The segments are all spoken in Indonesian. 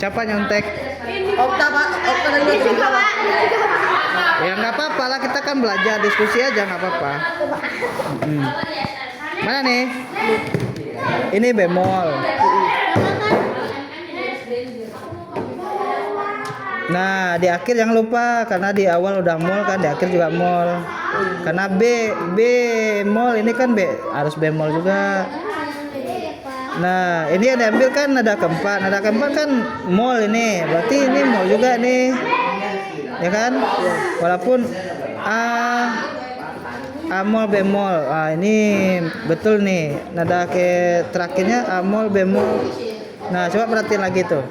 Siapa nyontek? Okta Pak, Okta dan Lutfi. Ya nggak apa-apa lah, kita kan belajar diskusi aja nggak apa-apa. Mana nih? Ini bemol. Nah di akhir jangan lupa, karena di awal udah mol kan, di akhir juga mol. Karena B mol ini kan harus bemol juga. Nah ini yang diambil kan nada keempat. Nada keempat kan mol ini, berarti ini mol juga nih, ya kan? Walaupun A mol bemol. Ini betul nih, nada ke terakhirnya A mol bemol. Nah coba perhatiin lagi tuh.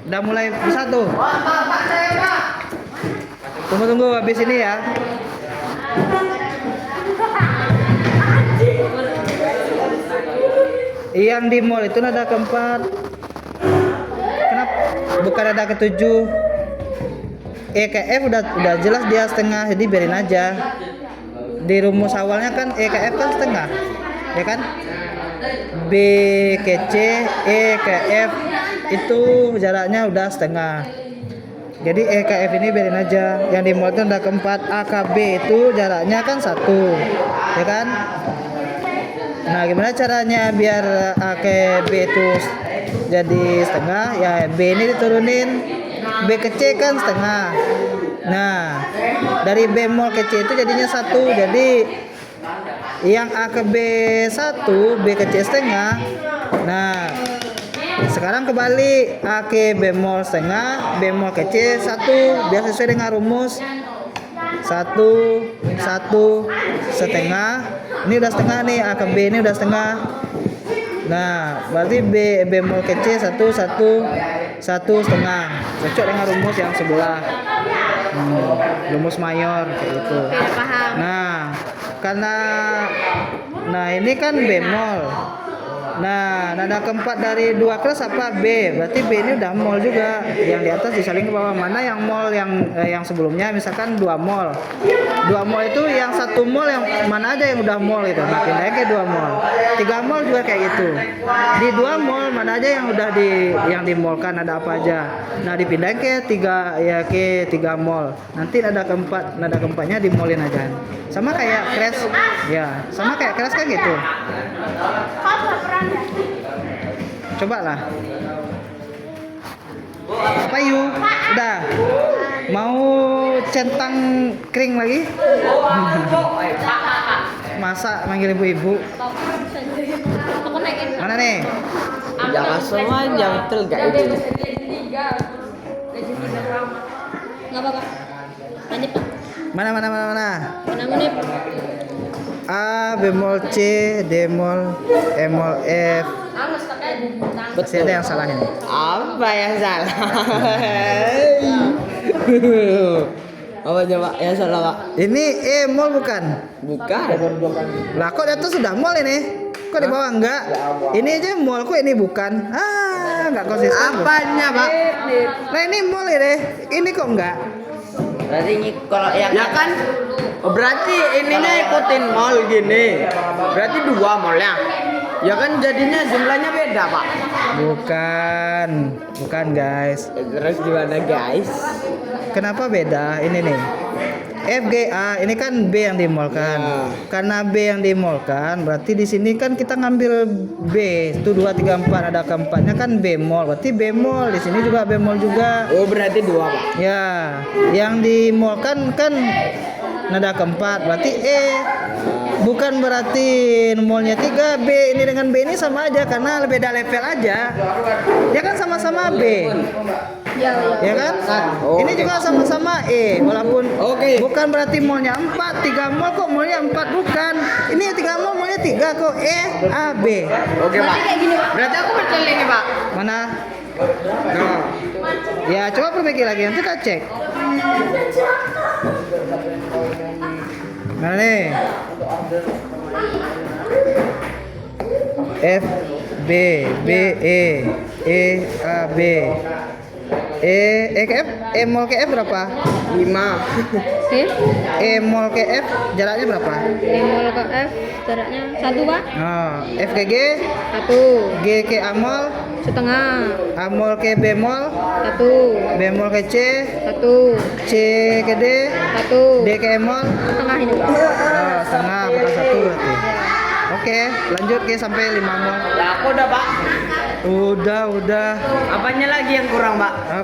Udah mulai bisa tuh. Tunggu habis ini ya. Yang di mall itu nada keempat. Kenapa bukan nada ketujuh? E ke F udah jelas dia setengah, jadi biarin aja. Di rumus awalnya kan E ke F kan setengah, ya kan? B ke C, E ke F itu jaraknya udah setengah. Jadi E ke F ini biarin aja. Yang di mall itu nada keempat. A ke B itu jaraknya kan 1, ya kan? Nah gimana caranya biar A ke B itu jadi setengah? Ya B ini diturunin, B ke C kan setengah. Nah dari B mol ke C itu jadinya 1. Jadi yang A ke B 1, B ke C setengah. Nah sekarang kebalik, A ke B mol setengah, B mol ke C 1, biar sesuai dengan rumus 1 setengah. Ini udah setengah nih, A ke B ini udah setengah. Nah berarti B mol ke C 1 setengah, cocok dengan rumus yang sebelah. Rumus mayor kayak gitu. Nah karena ini kan bemol. Nah nada keempat dari 2 kelas apa? B. Berarti B ini udah mol juga. Yang di atas disaling ke bawah. Mana yang mol yang sebelumnya? Misalkan 2 mol. 2 mol itu yang 1 mol yang mana aja yang udah mol gitu. Nah pindahin ke 2 mol. 3 mol juga kayak gitu. Di 2 mol mana aja yang udah yang dimolkan, ada apa aja. Nah dipindahin ke 3 mol. Nanti nada keempatnya dimolin aja. Sama kayak crash. Ya, sama kayak crash kan gitu. Coba lah. Apa yuk? Udah. Mau centang kering lagi? Masa manggil ibu-ibu? Mana nih? Jangan semua yang tergak itu. Nggak apa-apa. Lanjut Pak. Mana? Mana menip? A bemol C, D mol, E mol F. Masih ada yang salah ini. Apa yang salah? Apa coba yang salah Pak? Ini E mol bukan? Bukan. Lah kok di atas sudah mol ini? Kok di bawah enggak? Ini aja mol, kok ini bukan? Enggak konsisten. Apanya Pak? Nah ini mol ini. Ini kok enggak? Berarti ini kalau yang ya kan? Oh, berarti ininya ikutin mall gini. Berarti 2 mallnya. Ya kan jadinya jumlahnya beda Pak. Bukan guys. Terus gimana guys? Kenapa beda? Ini nih. FGA ini kan B yang dimolkan. Karena B yang dimolkan, berarti di sini kan kita ngambil B. Itu 2 3 4 ada keempatnya kan B mol. Berarti B mol, di sini juga B mol juga. Oh, berarti 2 Pak. Ya, yang dimolkan kan nada keempat, berarti E. Bukan berarti molnya 3. B ini dengan B ini sama aja karena beda level aja. Ya kan sama-sama B. Ya kan? Ini juga sama-sama E, walaupun bukan berarti molnya 4, 3 mol kok molnya 4, bukan. Ini 3 mol molnya 3 kok E A B. Oke Pak. Berarti aku percaya ini Pak. Mana? Nah. Ya coba perbaiki lagi, nanti kita cek. Mana nih? F B B E A B. ke F, E mol ke F berapa? 5. Oke. E mol ke F jaraknya berapa? Bemol ke F jaraknya 1 Pak. Oh, F ke G, 1 G ke A mol, setengah. A mol ke B mol, 1 B mol ke C, 1 C ke D, 1 D ke E mol. setengah ini Pak. Oh, setengah bukan 1 berarti. Oke, lanjut ke sampai 5 mol. Lah aku udah, Pak. Udah. Apanya lagi yang kurang, Pak?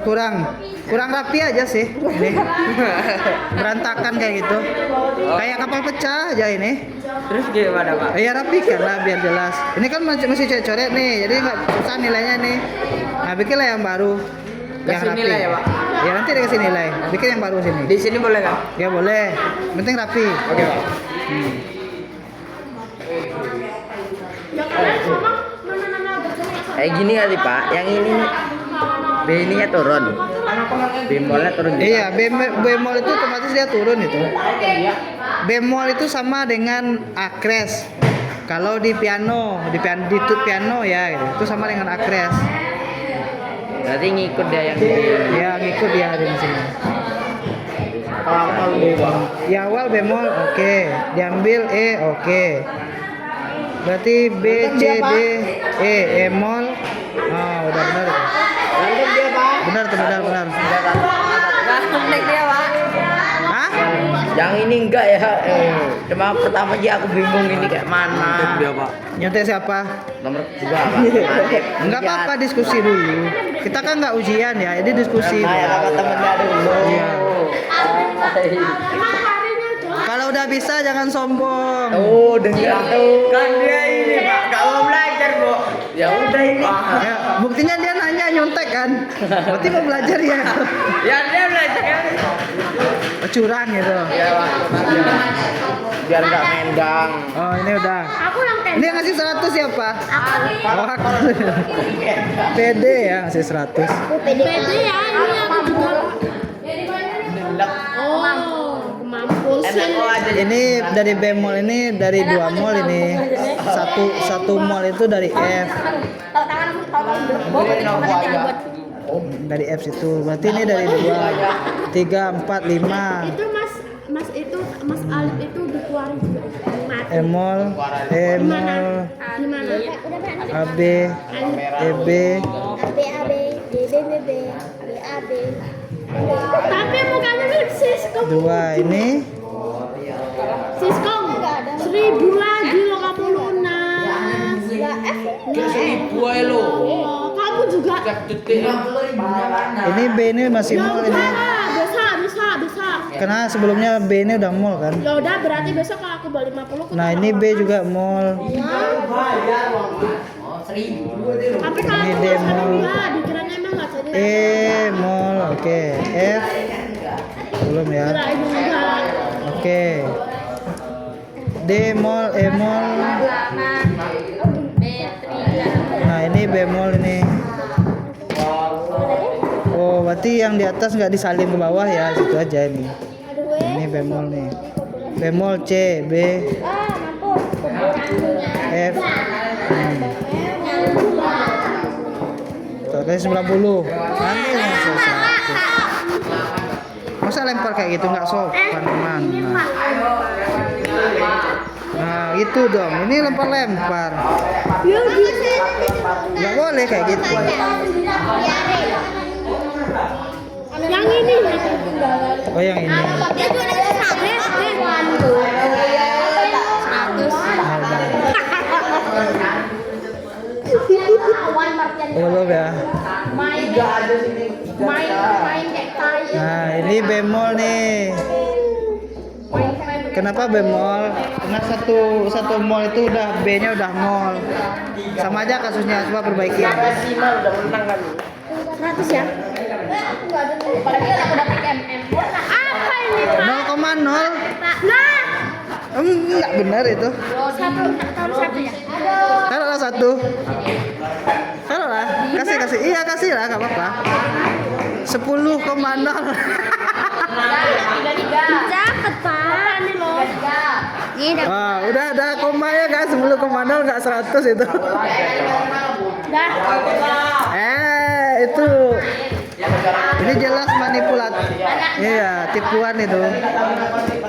Kurang rapi aja sih ini. Berantakan kayak gitu. Kayak kapal pecah aja ini. Terus gimana, Pak? Ya rapikan lah biar jelas. Ini kan masih coret-coret nih, jadi nggak susah nilainya nih. Nah, bikinlah yang baru. Kasih nilai ya, Pak? Ya nanti dikasih nilai. Bikin yang baru sini. Di sini boleh kan? Ya boleh. Penting rapi. Oke, Pak. Kayak gini kali, Pak. Yang ini nih. B ininya turun. Bemolnya turun juga. Iya, bemol itu otomatis dia turun itu. Bemol itu sama dengan akres. Kalau di piano ya gitu. Itu sama dengan akres. Berarti ngikut dia yang ini. Ya ngikut dia di sini. Di awal bemol oke, diambil E oke. Berarti B C D E mol. Oh, udah benar. Mantap dia, Pak. Benar. Mantap dia, Pak. Hah? Yang ini enggak ya. Cuma pertama aja aku bingung ini kayak mana. Mantap dia, Pak. Nyontek siapa? Nomor 2, Pak. Mantap. Enggak apa-apa, diskusi dulu. Kita kan nggak ujian ya, ini diskusi. Nah, ya kata temennya dulu. Iya. Kalau udah bisa jangan sombong. Oh, dengar tuh. Kan dia ini, Pak. Gak mau belajar, Bu. Ya udah ini. Ya, buktinya dia nanya nyontek kan. Berarti mau belajar ya. Ya dia belajar kan. Curang gitu. Ya, Pak. Biar nggak mendang. Oh, ini udah. Ini yang ngasih 100 siapa? Oh, aku. Pede ya ngasih 100. Pede ya, ini aku juga. Oh, mampus. Enak kok aja. Ini dari bemol ini dari 2 mol ini. Satu mol itu dari F. Dari F situ. Berarti ini dari 2, 3, 4, 5. Itu Mas Alif itu dikeluarin juga mati. E mol, Di mana? AB, EB. Tapi mukanya mirip Siskong. 2 ini. Siskong 1000 lagi lo kamu lunas. Kamu juga. Ini B ini masih mol ini. Bisa. Karena sebelumnya B ini udah mol kan. Ya udah berarti besok kalau aku bawa 50 Nah, ini B juga mol. Tapi kalau Ini aku D nggak sadar mol. enggak, dikiranya emang nggak jadi. E mol, oke. F belum ya. Kirain enggak. Oke. D mol, E mol. Nah, ini B mol ini. Oh, berarti yang di atas nggak disalin ke bawah ya, situ aja ini. Ini bemol nih. Bemol C, B, F. Kali 90. Nanti yang selesai. Masa lempar kayak gitu nggak sopan teman. Nah, itu dong. Ini lempar-lempar. Nggak boleh kayak gitu. Yang ini. Oh, yang ini. Belum ya. Nah, ini bemol nih. Kenapa bemol? Karena satu mol itu udah B-nya udah mol. Sama aja kasusnya, coba perbaiki. Maksimal udah menang kan. 100 ya. Apa ini? 0,0. Nah, Enggak benar itu. taruh 1 ya. Taruhlah 1. Taruhlah. Kasih. Iya, kasih lah, enggak apa-apa. 10,0. Dapat Pak. Ini loh. Ini Wah, udah ada komanya kan 10,0 enggak 100 itu. dah. Itu Ini jelas manipulasi. Iya, tipuan itu.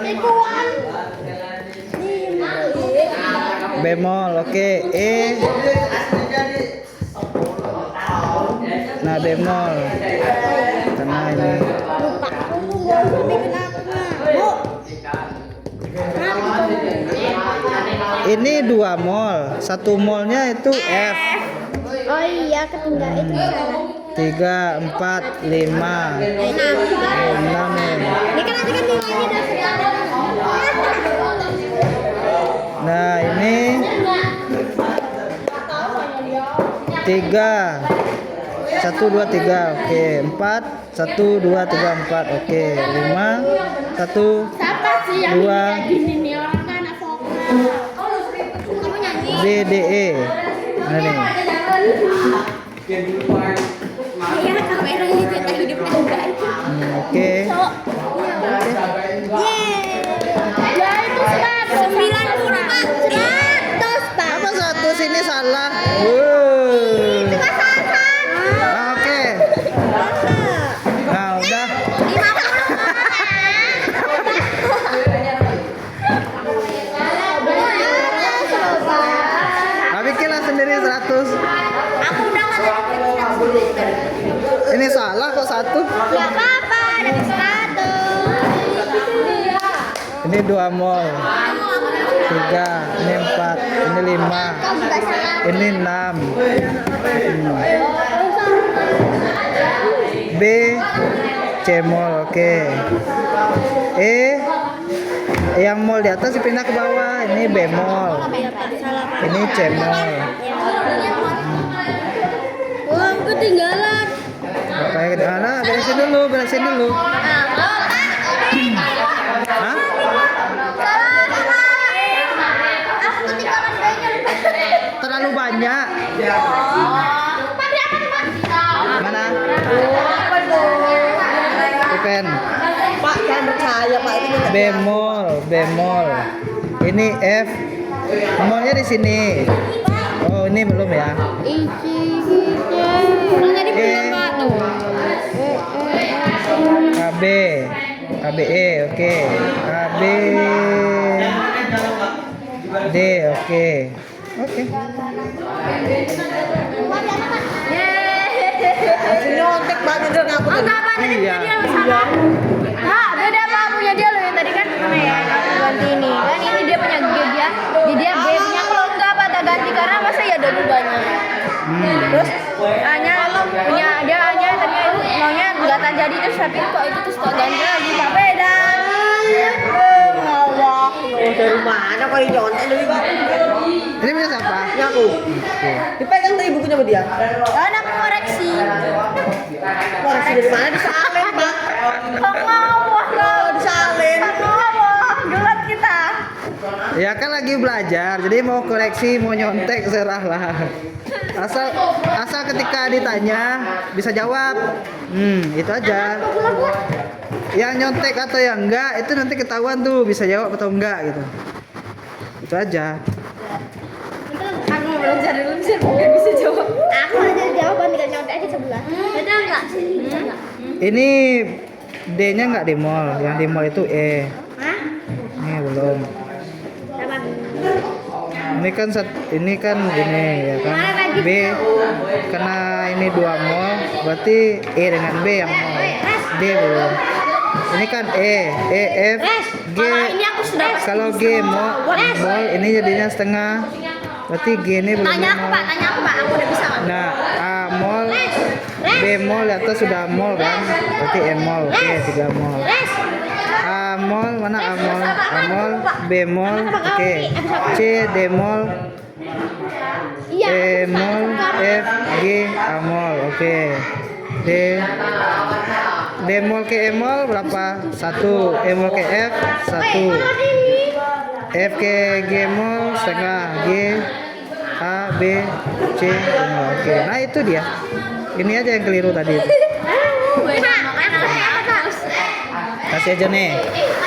Tipuan. Bemol, oke. E. Nah, bemol. Karena ini. Ini 2 mol. 1 molnya itu F. Oh iya, ketinggalan itu salah. 3, 4, 5, 6 Ini kan nanti kan nilainya udah sekarang. Nah, ini 3. 1, 2, 3. Oke, 4. 1, 2, 3, 4. Oke, 5. 1, Siapa sih yang 2, kayak gini nih orang kan anak vokal. Kamu nyanyi? B, D, E. Nah, nih. Iya, kameranya kita hidup enggak. Oke. Ya itu 190 Pak. 100 Pak. Apa 100 ini salah? Cuma salah. Ah, oke. Nah, udah. 50. Nah, bikinlah sendiri 100. Aku udah Ini salah kok 1. Gak apa-apa, dapat 100. Ini 2 mol. 3, ini 4, ini 5, Kau juga salah. ini 6. B, C mol, oke. E, yang mol di atas dipindah ke bawah. Ini B mol. Ini C mol. Wah, ketinggalan. Apa yang ketinggalan? Beresin dulu, beresin dulu. Hah? Aku ketinggalan banyak. Terlalu banyak. Mana? Pen. Pak, jangan percaya Pak itu. Bemol, bemol. Ini F. Molnya di sini. Oh, ini belum ya? Tadi E, belum Pak tuh. KB, KBE, oke. KB, D, oke. Oke. Nyontek banget dan aku tadi. Iya. Pak, beda Pak punya dia loh yang tadi kan mana ya? Ganti ini. Kan ini dia punya G dia. Di dia B-nya kalau enggak Pak tak ganti karena masa ya ada dubanya. Terus A-nya punya dia A-nya tadinya itu maunya enggak tak jadi terus tapi kok itu terus tak ganti lagi Pak beda. Allah. Dari mana kok nyontek dari Pak? Ini punya siapa? Ini aku. Dipegang tadi bukunya sama dia. Karena aku koreksi. Koreksi dari mana? Disalin Pak. Ngawah Disalin. ngawah gelat kita. Ya kan lagi belajar, jadi mau koreksi, mau nyontek serahlah. Asal ketika ditanya bisa jawab. Itu aja. Yang nyontek atau yang enggak itu nanti ketahuan tuh bisa jawab atau enggak gitu. Itu aja. Aku mau belajar dulu bisa jawab. Aku ada jawaban tinggal nyontek aja sebelah. Betul enggak? Ini D-nya enggak di mall, yang di mall itu E. Hah? Ini belum. Apa? Ini kan ini ya kan. B karena ini 2 mol, berarti E dengan B yang mol. D belum. Ini kan E, F, G. Kalau G mol, ini jadinya setengah. Berarti G ini belum Tanya aku mol. Pak, aku udah bisa Pak. Nah, A mol, B mol, di atas sudah mol kan? Berarti E mol, oke 3 mol. A mol, mana A mol? A mol, B mol, oke. C, D mol, E mol, F, G, A mol, oke. D mol ke E mol berapa? 1. E mol ke F 1. F ke G mol setengah. G, A, B, C, mol. Oke. Nah itu dia. Ini aja yang keliru tadi. Kasih aja nih.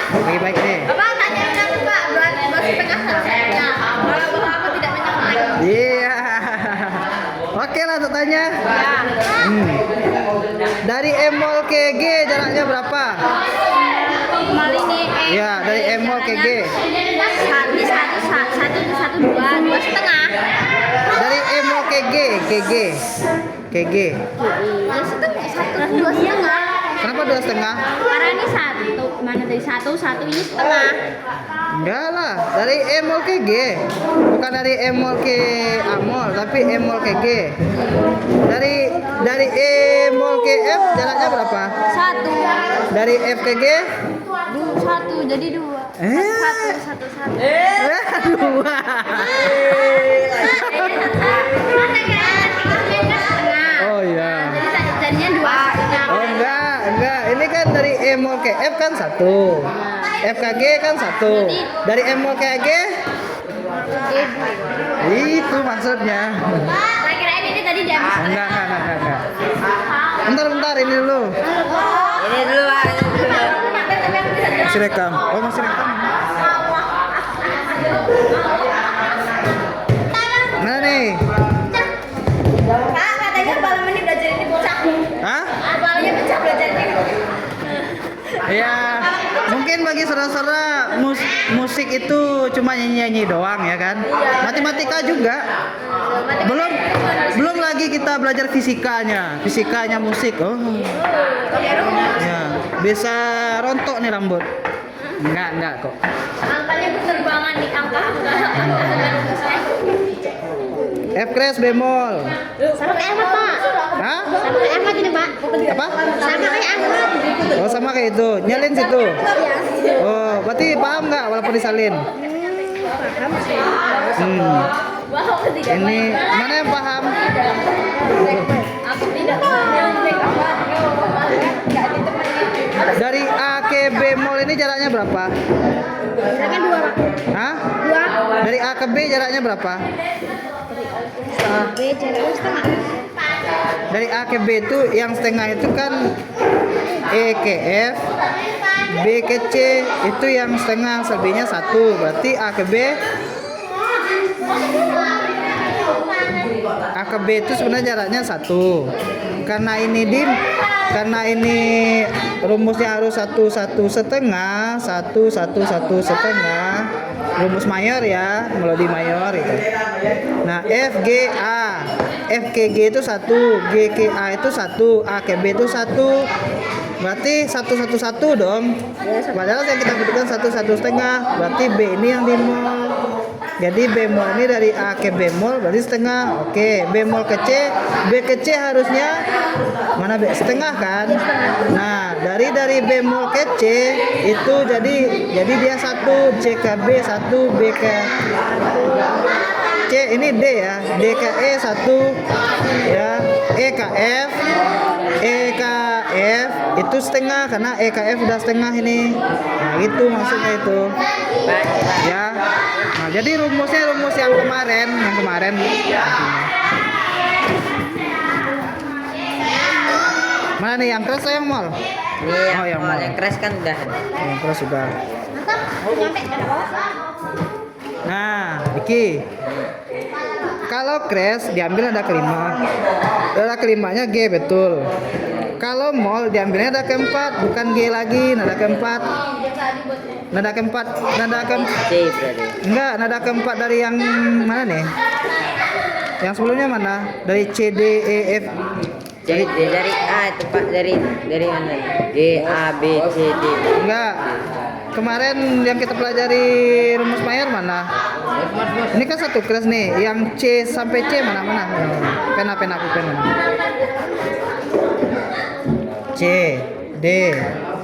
Baik-baik nih. Bapak tanya aku Pak, buat setengah selesainya. Bahwa aku tidak menyontek. Iya. Oke lah tanya. Dari E mall ke G jaraknya berapa? Mal ini Ya, dari E mall ke G. dua setengah. Dari E mall ke G, ke G. Ke G. Ya dua setengah. Kenapa 2,5? Karena ini satu, mana dari satu ini setengah. Enggak lah, dari E mall ke G. Bukan dari E mall ke A mall, tapi E mall ke G. Dari E mall ke F jaraknya berapa? Satu, Dari F ke G? satu jadi dua. Satu. Dua. Masa kan setengah. Oh iya. Jadi jadinya dua setengah. Oh enggak. Ini kan dari E mall ke F kan 1. F ke G kan 1. Dari E mall ke G? Itu maksudnya. Saya kirain ini tadi diambil. Enggak. Bentar ini dulu. Ini dulu ah. Masih rekam. Oh, masih rekam. Mana nih? Kak, katanya kepala menit belajar ini pecah. Hah? Kepalanya pecah belajar ini. Ya, mungkin bagi saudara-saudara musik itu cuma nyanyi-nyanyi doang ya kan? Matematika juga. Belum lagi kita belajar fisikanya musik. Oh. Ya, bisa rontok nih rambut. Enggak kok. Angkanya berterbangan di angka. F crash bemol. Sama kayak Ahmad, Pak. Hah? Sama kayak Ahmad ini, Pak. Apa? Sama kayak Ahmad. Oh, sama kayak itu. Nyalin situ. Oh, berarti paham nggak walaupun disalin? Paham sih. Wow, ketiga. Ini mana yang paham? Aku tidak Dari A ke bemol ini jaraknya berapa? Jaraknya dua, Pak. Hah? Dua. Dari A ke B jaraknya berapa? B jaraknya setengah. Dari A ke B itu yang setengah itu kan E ke F, B ke C itu yang setengah, selebihnya 1. Berarti A ke B itu sebenarnya jaraknya 1. Karena ini rumusnya harus 1 setengah, 1 setengah. Rumus mayor ya, melodi mayor itu. Nah, F G A. F ke G itu 1, G ke A itu 1, A ke B itu 1. Berarti 1 dong. Padahal yang kita butuhkan 1 setengah. Berarti B ini yang di mol. Jadi bemol ini dari A ke bemol berarti setengah. Oke, bemol ke C, B ke C harusnya mana B? Setengah kan? Nah, dari bemol ke C itu jadi dia 1, C ke B 1, B ke C ini D ya, D ke E 1 ya, E ke F itu setengah karena E ke F udah setengah ini. Nah, itu maksudnya itu. Ya. Nah, jadi rumusnya rumus yang kemarin. Mana nih yang keras atau yang mall? Ini Oh, yang mall mall. yang keras kan udah. Yang keras sudah. Mantap. Nyampe ke bawah. Nah, Iki. Kalau crash diambil ada kelima. Ada kelimanya G betul. Kalau mall diambilnya ada keempat, bukan G lagi, nada keempat. Nada keempat. C berarti. Enggak, nada keempat dari yang mana nih? Yang sebelumnya mana? Dari C D E F. Dari A itu Pak, dari mana? G A B C D. Enggak. Kemarin yang kita pelajari rumus mayor mana? Ini kan satu kelas nih, yang C sampai C mana? Pena aku pena. C D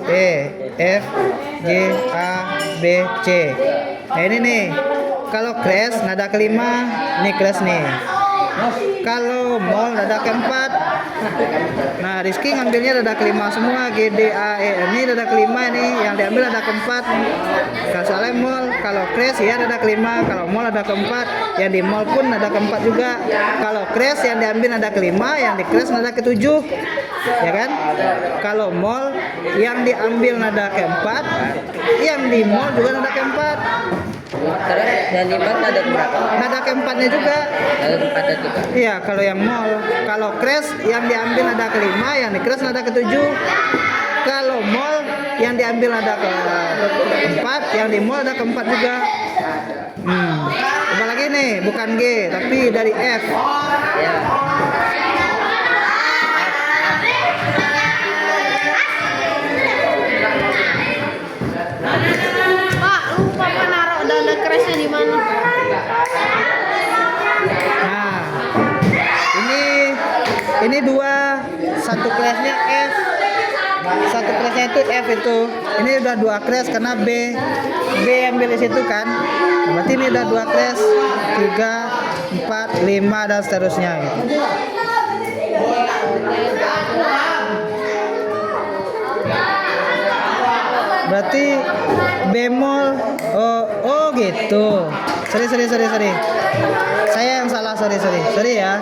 E F G A B C. Nah ini nih, kalau crash nada kelima, ini crash nih. Kalau mall nada keempat. Nah, Rizky ngambilnya nada kelima semua, G D A E. Ini nada kelima nih, yang diambil nada keempat. Kalau soalnya mall, kalau crash ya nada kelima, kalau mall nada keempat, yang di mall pun nada keempat juga. Kalau crash yang diambil nada kelima, yang di crash nada ketujuh. Ya kan? Kalau mall yang diambil nada keempat, yang di mall juga nada keempat. Terus yang 5 nada keberapa? Nada keempatnya juga. Nada keempatnya juga. Iya, kalau yang mol. Kalau crash yang diambil nada kelima, yang di crash nada ketujuh. Kalau mol yang diambil nada keempat, yang di mol nada keempat juga. Apalagi nih, bukan G, tapi dari F. Ya. Pak, lupa Pak naruh dana crashnya di mana? Nah, ini dua, satu crash-nya F, satu crash-nya itu F itu. Ini udah dua crash karena B ambil di situ kan. Berarti ini udah dua crash, 3, 4, 5 dan seterusnya gitu. Berarti bemol. Oh gitu. Sorry. Saya yang salah, sorry ya.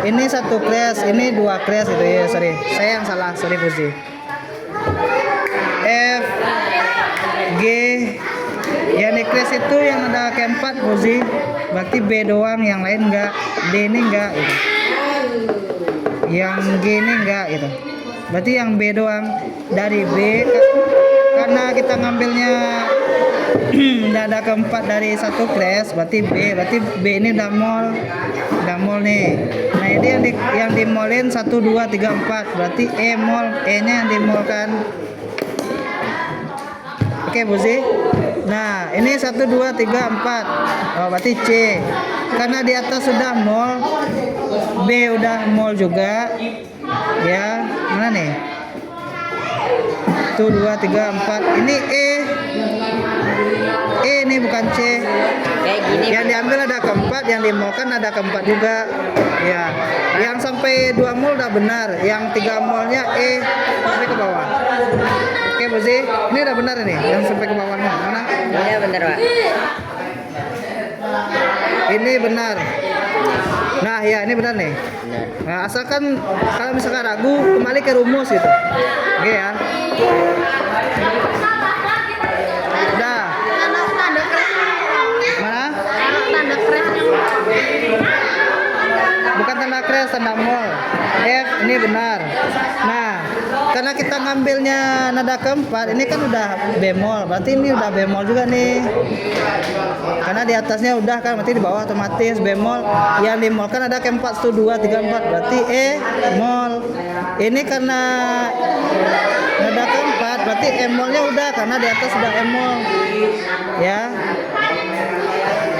Ini satu crash, ini dua crash itu ya, sorry. Saya yang salah, sorry Fuzi. F, G, yang di crash itu yang ada keempat Fuzi. Berarti B doang, yang lain enggak. D ini enggak gitu. Yang G ini enggak gitu. Berarti yang B doang. Dari B, karena kita ngambilnya nada keempat dari satu crash, berarti B ini udah mol nih. Nah ini yang dimolin 1, 2, 3, 4, berarti E mol, E nya yang dimolkan. Oke Buzi. Nah ini 1, 2, 3, 4, oh berarti C. Karena di atas sudah mol, B udah mol juga. Ya mana nih? 1, 2, 3, 4. Ini E ini bukan C. Kayak gini. Yang diambil ada keempat, yang dimolkan ada keempat juga. Ya. Yang sampai 2 mol udah benar. Yang 3 molnya E sampai ke bawah. Oke, Buzi. Ini udah benar ini. Yang sampai ke bawahnya. Mana? Iya benar, Pak. Ini benar. Nah, ya ini benar nih. Benar. Nah, asalkan kalau misalkan ragu kembali ke rumus gitu. Oke ya. Udah. Naruh tanda crashnya. Mana? Naruh tanda crashnya. Bukan tanda crash, tanda mol. F ini benar. Nah, karena kita ngambilnya nada keempat, ini kan udah bemol. Berarti ini udah bemol juga nih. Karena di atasnya udah kan, berarti di bawah otomatis bemol. Yang dimol kan ada keempat, 1, 2, 3, 4. Berarti E mol. Ini karena nada keempat, berarti E molnya udah karena di atas sudah E mol. Ya.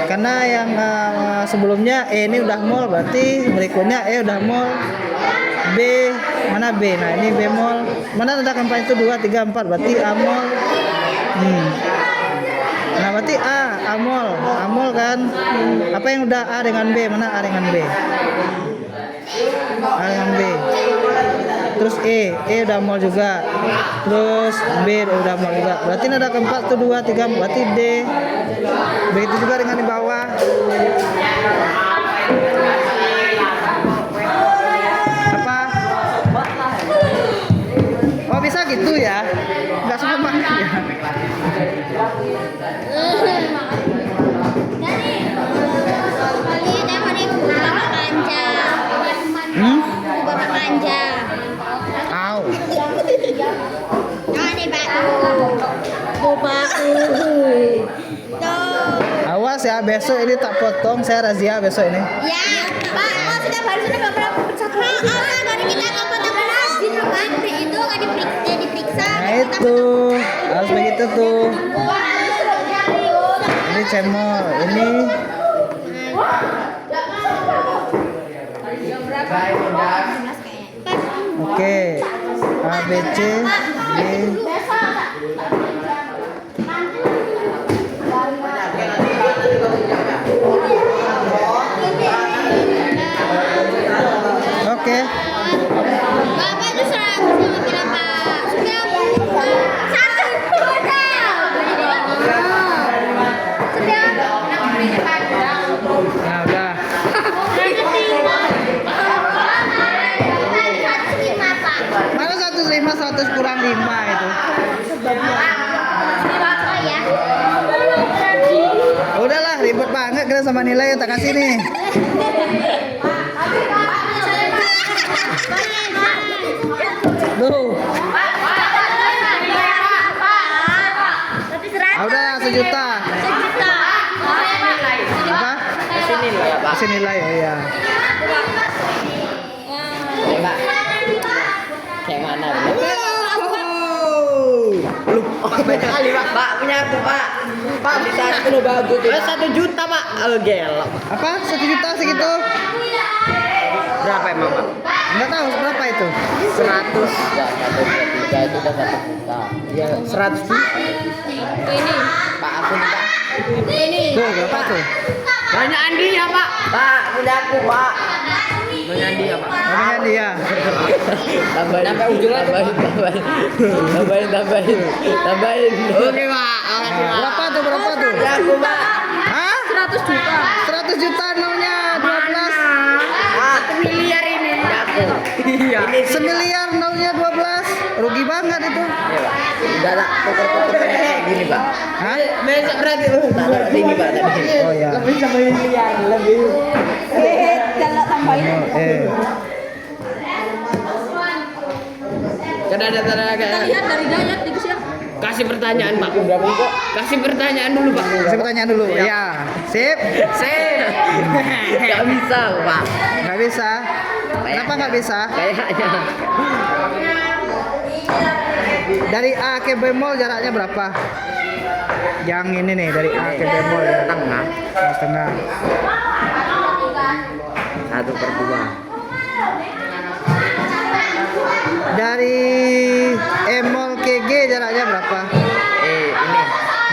Karena yang sebelumnya E ini udah mol, berarti berikutnya E udah mol. B, mana B? Nah ini bemol. Mana nada keempat itu 2, 3, 4, berarti A mol. Nah berarti A mol kan. Apa yang udah A dengan B? Mana A dengan B? A dengan B. Terus E udah mol juga. Terus B udah mol juga. Berarti nada keempat itu 2, 3, berarti D. Begitu juga dengan di bawah. Apa? Oh bisa gitu ya? Nggak sama ya? Au. Awas ya, besok ini tak potong, saya razia besok ini. Ya, Pak, oh, sudah baru sudah nggak pernah satu. Dari kita nggak pernah rajin kan, itu nggak diperiksa. Nah itu harus begitu tuh. Ini cemol, ini oke. A B C D. Oke. Bapak itu 100 sama berapa? Sudah 1 Nah udah. Mana 105 100 kurang 5 itu? Bapak ya. sama nilai yang tak kasih nih. Tuh. Ah, udah 1 juta. Apa? Kasih nilai ya, Pak. Kasih nilai, oh iya. Ya, Pak. Kayak mana? Lu banyak kali, Pak. Pak punya aku, Pak. Pak bisa itu lo bagus. 1 juta, Pak. Gelo. Apa? 1 juta segitu? Berapa emang, Pak? Enggak tahu berapa itu. 100. Ya, 1 itu udah 1 juta. Ya, 100 juta. Ini. Pak, aku nih, Pak. Ini. Tuh, berapa tuh? Banyak Andi ya, Pak. Pak, punya aku, Pak. Banyak Andi ya, Pak. Namanya dia. Tambahin sampai ujung aja. Tambahin. Oke, Pak. Berapa tuh? Berapa tuh? Ya, aku, Pak. Hah? 100 juta. 100 juta namanya 12. Ah, 1 miliar ini. Ya, aku. Iya. Ini Semiliar namanya 12. Rugi banget itu. Iya, Pak. Udah lah, tuker-tuker kayak gini, Pak. Hah? Besok berarti taruh sini, Pak, tadi. Oh ya. Lebih sama miliar, lebih. Kalau tambahin. Kan ada Kita kayak lihat dari Dayat di siap. kasih pertanyaan, Pak. Kasih pertanyaan dulu, Pak. Saya pertanyaan dulu. Ya. Sip. Sip. Gak bisa, Pak. Nggak bisa. Kenapa nggak bisa? Kayaknya. Dari A ke bemol jaraknya berapa? Yang ini nih dari A ke bemol ya. Tengah. Setengah. 1/2. Dari E-mol ke G jaraknya berapa? Ini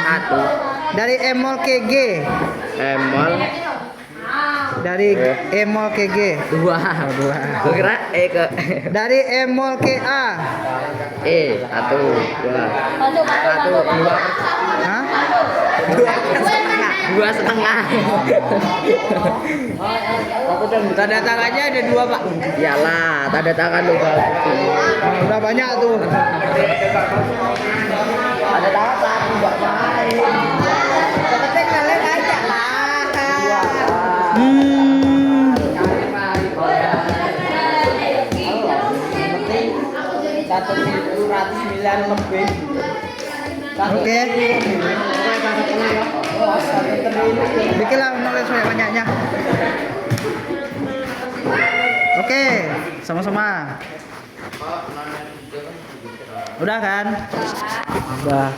1. Dari E-mol ke G. Emol Dari E-mol ke G. 2. Dua. Gua kira ke Dari E-mol ke A. 1, 2. 1, 2. Hah? 2,5. Tanda tangannya ada 2, Pak. Iyalah, tanda tangan lu bagus. Oh, udah banyak tuh. Tanda tangan satu Mbak main. Penting kalian aja lah. Hmm. 109 lebih. Oke. Bikinlah nulis banyak-banyaknya. Oke, sama-sama. Udah kan? Udah.